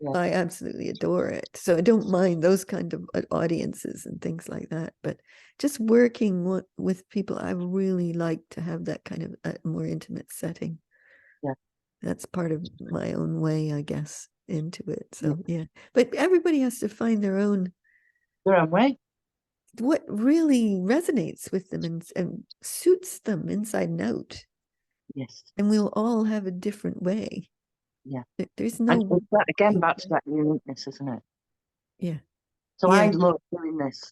Yeah, I absolutely adore it. So I don't mind those kind of audiences and things like that. But just working with people, I really like to have that kind of a more intimate setting. yeah, That's part of my own way, I guess, into it. yeah. So yeah. But everybody has to find their own, Their own way. what really resonates with them and suits them inside and out. Yes. And we'll all have a different way. Yeah. There's And no it's that, again, right back to way. that uniqueness, isn't it? Yeah. So I Yeah. love doing this,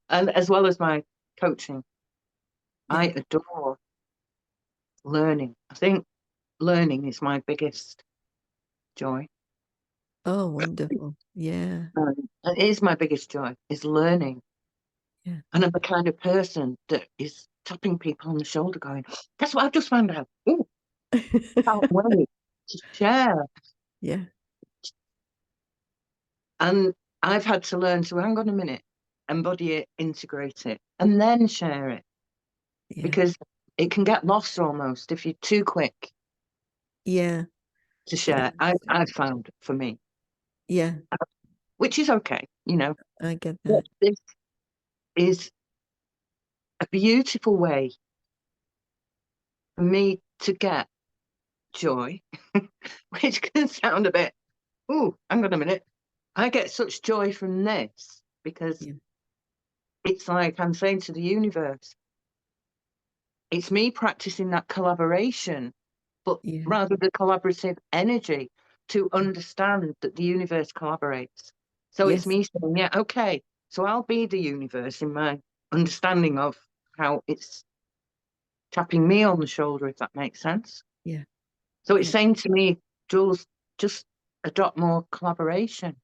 and as well as my coaching, Yeah. I adore learning. I think learning is my biggest joy. Oh, wonderful. Yeah. It is my biggest joy, is learning. Yeah. And I'm the kind of person that is tapping people on the shoulder going, "That's what I've just found out. Oh, can't wait to share." Yeah. And I've had to learn to hang on a minute, embody it, integrate it, and then share it, Yeah. because it can get lost almost if you're too quick Yeah. to It share. is. I've found for me, Yeah. which is okay, you know. I get But that. this is a beautiful way for me to get joy, which can sound a bit, oh, hang on a minute. I get such joy from this because Yeah. it's like I'm saying to the universe, it's me practicing that collaboration, but Yeah. rather the collaborative energy to understand that the universe collaborates. So it's Yes. me saying, yeah, okay, so I'll be the universe in my understanding of how it's tapping me on the shoulder, if that makes sense. Yeah. So it's Yeah. saying to me, Jules, just adopt more collaboration.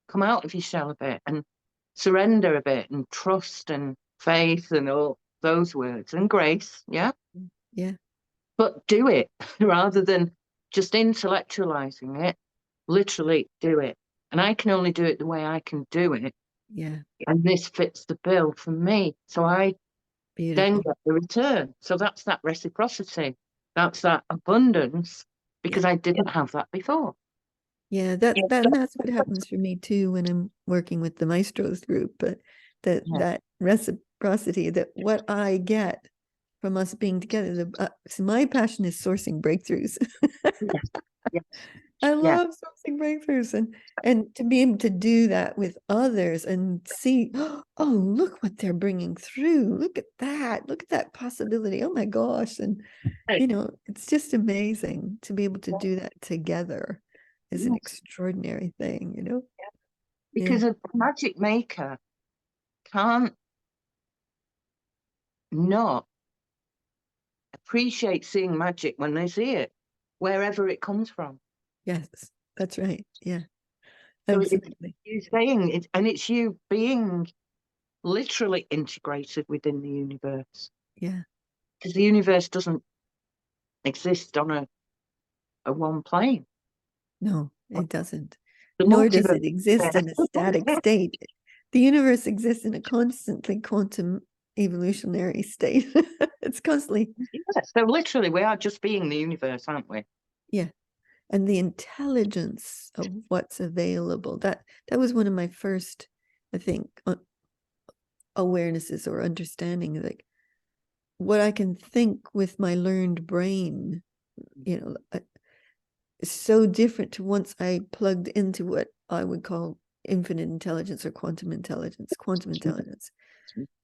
Come out of your shell a bit and surrender a bit and trust and faith and all those words and grace. Yeah. Yeah. But do it rather than just intellectualizing it. Literally do it. And I can only do it the way I can do it. Yeah. And this fits the bill for me. So I then Beautiful. get the return. So that's that reciprocity. That's that abundance Yeah. because I didn't have that before. Yeah. That's what happens for me too when I'm working with the Maestros group. But Yeah. that reciprocity, that what I get from us being together, so my passion is sourcing breakthroughs. Yes. Yes. I Yeah. love sourcing breakthroughs and to be able to do that with others and see, oh, look what they're bringing through. Look at that. Look at that possibility. Oh my gosh. And it's just amazing to be able to do that together is an Yes. extraordinary thing. Yeah. Because a magic maker can't not appreciate seeing magic when they see it, wherever it comes from. Yes, that's right. Yeah, So it's absolutely. you saying it, and it's you being literally integrated within the universe, Yeah. because the universe doesn't exist on a one plane. No, it doesn't. The Nor does multiverse. it exist in a static state. The universe exists in a constantly quantum evolutionary state. It's constantly, Yes. So literally, we are just being the universe, aren't we? yeah. And the intelligence of what's available. That was one of my first, I think, awarenesses or understanding, like what I can think with my learned brain, is so different to once I plugged into what I would call infinite intelligence or quantum intelligence. Quantum intelligence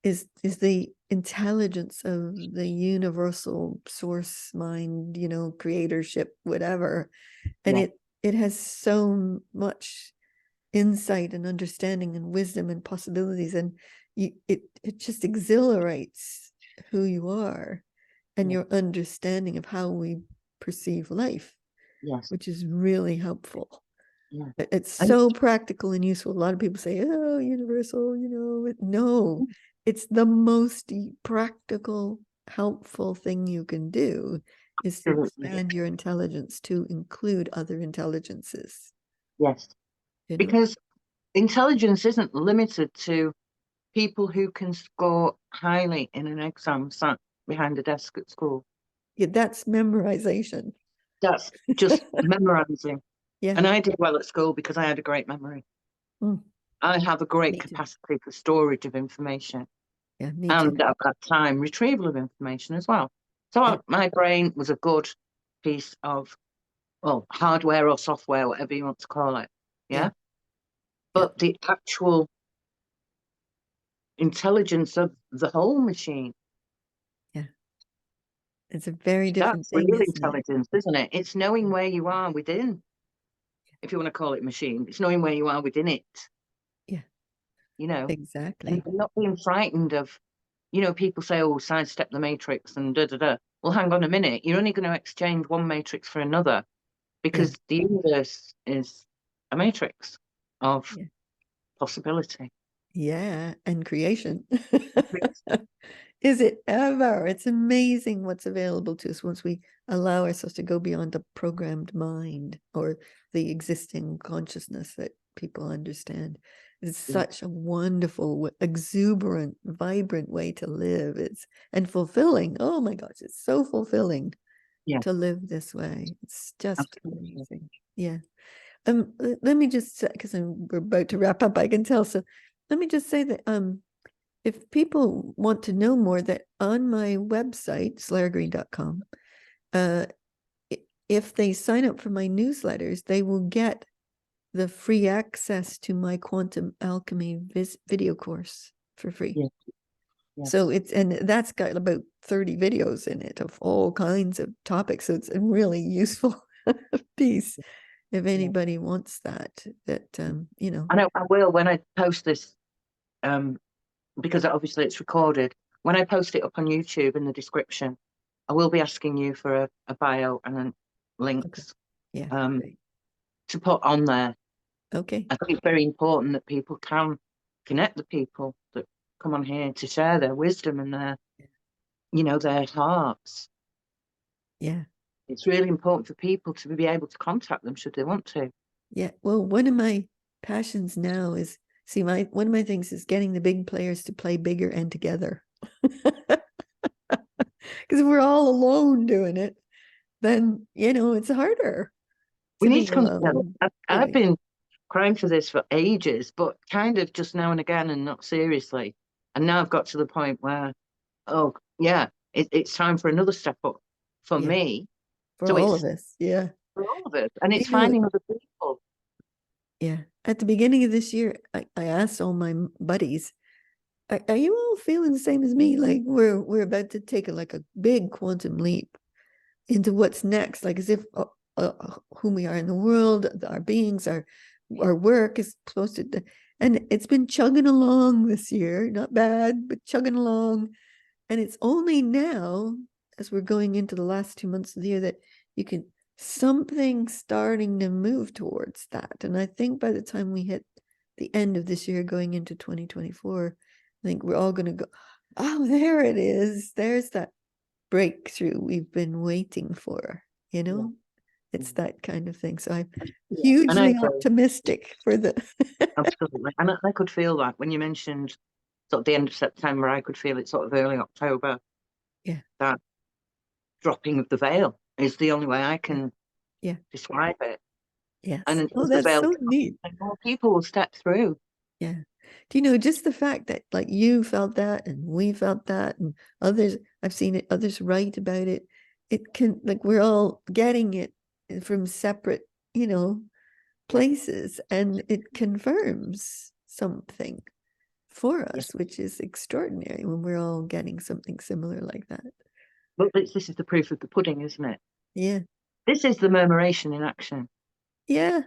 is the intelligence of the universal source mind, creatorship, whatever. And Yeah. it has so much insight and understanding and wisdom and possibilities, and it just exhilarates who you are and Yeah. your understanding of how we perceive life, Yes. which is really helpful. Yeah. It's And so practical and useful. A lot of people say, oh, universal, no, it's the most practical, helpful thing you can do is to absolutely. expand your intelligence to include other intelligences, Yes. you know? Because intelligence isn't limited to people who can score highly in an exam sat behind a desk at school. Yeah, that's memorization. That's just memorizing. Yeah. And I did well at school because I had a great memory. Mm, I have a great me too. capacity for storage of information. Yeah, me And too. at that time, retrieval of information as well. So Yeah. my brain was a good piece of, well, hardware or software, whatever you want to call it. Yeah. Yeah. But the actual intelligence of the whole machine, Yeah. It's a very different that's thing, real isn't it? intelligence, isn't it? It's knowing where you are within, if you want to call it machine, it's knowing where you are within it, Yeah, you know, and exactly. not being frightened of, people say, oh, sidestep the matrix and da da da. Well, hang on a minute. You're only going to exchange one matrix for another Yeah. because the universe is a matrix of Yeah. possibility. Yeah, and creation. Is it ever? It's amazing what's available to us once we allow ourselves to go beyond the programmed mind or the existing consciousness that people understand. It's such a wonderful, exuberant, vibrant way to live. And fulfilling. Oh my gosh, it's so fulfilling to live this way. It's just amazing. Yeah. Let me just say, because we're about to wrap up, I can tell. So let me just say that if people want to know more, that on my website, soleiragreen.com, if they sign up for my newsletters, they will get the free access to my quantum alchemy video course for free. Yeah. Yeah. So and that's got about 30 videos in it of all kinds of topics. So it's a really useful piece if anybody wants that, I know I will when I post this, because obviously it's recorded. When I post it up on YouTube in the description, I will be asking you for a bio and then links to put on there. Okay. I think it's very important that people can connect the people that come on here to share their wisdom and their hearts. Yeah. It's really important for people to be able to contact them should they want to. Yeah. Well, one of my passions now is, one of my things is getting the big players to play bigger and together. Because we're all alone doing it, then, it's harder. We need to come together. I've been crying for this for ages, but kind of just now and again and not seriously. And now I've got to the point where, oh, yeah, it's time for another step up for me. For all of us. Yeah. For all of us. And it's finding other people. Yeah. At the beginning of this year, I asked all my buddies, are you all feeling the same as me? Like we're about to take a big quantum leap into what's next, like as if who we are in the world, our beings, our work is supposed to, and it's been chugging along this year, not bad, but chugging along. And it's only now, as we're going into the last 2 months of the year, that you can something starting to move towards that. And I think by the time we hit the end of this year, going into 2024, I think we're all going to go, oh, there it is. There's that breakthrough we've been waiting for, It's that kind of thing. So I'm hugely optimistic for the absolutely. And I could feel that when you mentioned sort of the end of September, I could feel it sort of early October. Yeah. That dropping of the veil is the only way I can describe it. Yes. And that's so neat. More people will step through. Yeah. Do you know, just the fact that like you felt that and we felt that and others, I've seen it, others write about it. It can, like, we're all getting it from separate, places, and it confirms something for us, which is extraordinary when we're all getting something similar like that. But this is the proof of the pudding, isn't it? Yeah. This is the murmuration in action. Yeah,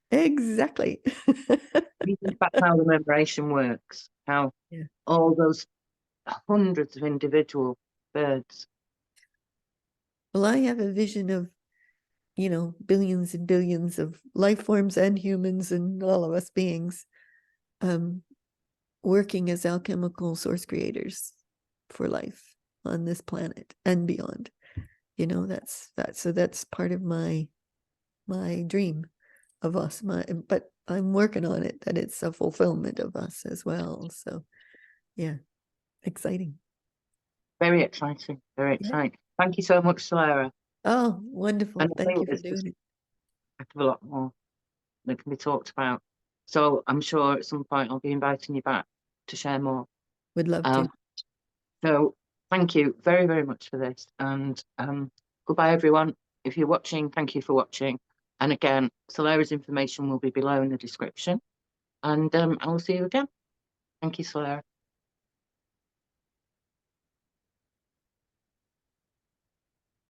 exactly. That's how the murmuration works. How all those hundreds of individual birds. Well, I have a vision of, billions and billions of life forms and humans and all of us beings working as alchemical source creators for life on this planet and beyond. So that's part of my dream of us, but I'm working on it, that it's a fulfillment of us as well. So Yeah. Exciting. Very exciting. Very Yeah. exciting. Thank you so much, Soleira. Oh, wonderful. And I Thank think you for there's just doing it. a heck of a lot more that can be talked about. So I'm sure at some point I'll be inviting you back to share more. Would love to. Um, so thank you very, very much for this. And goodbye, everyone. If you're watching, thank you for watching. And again, Soleira's information will be below in the description. And I will see you again. Thank you, Soleira.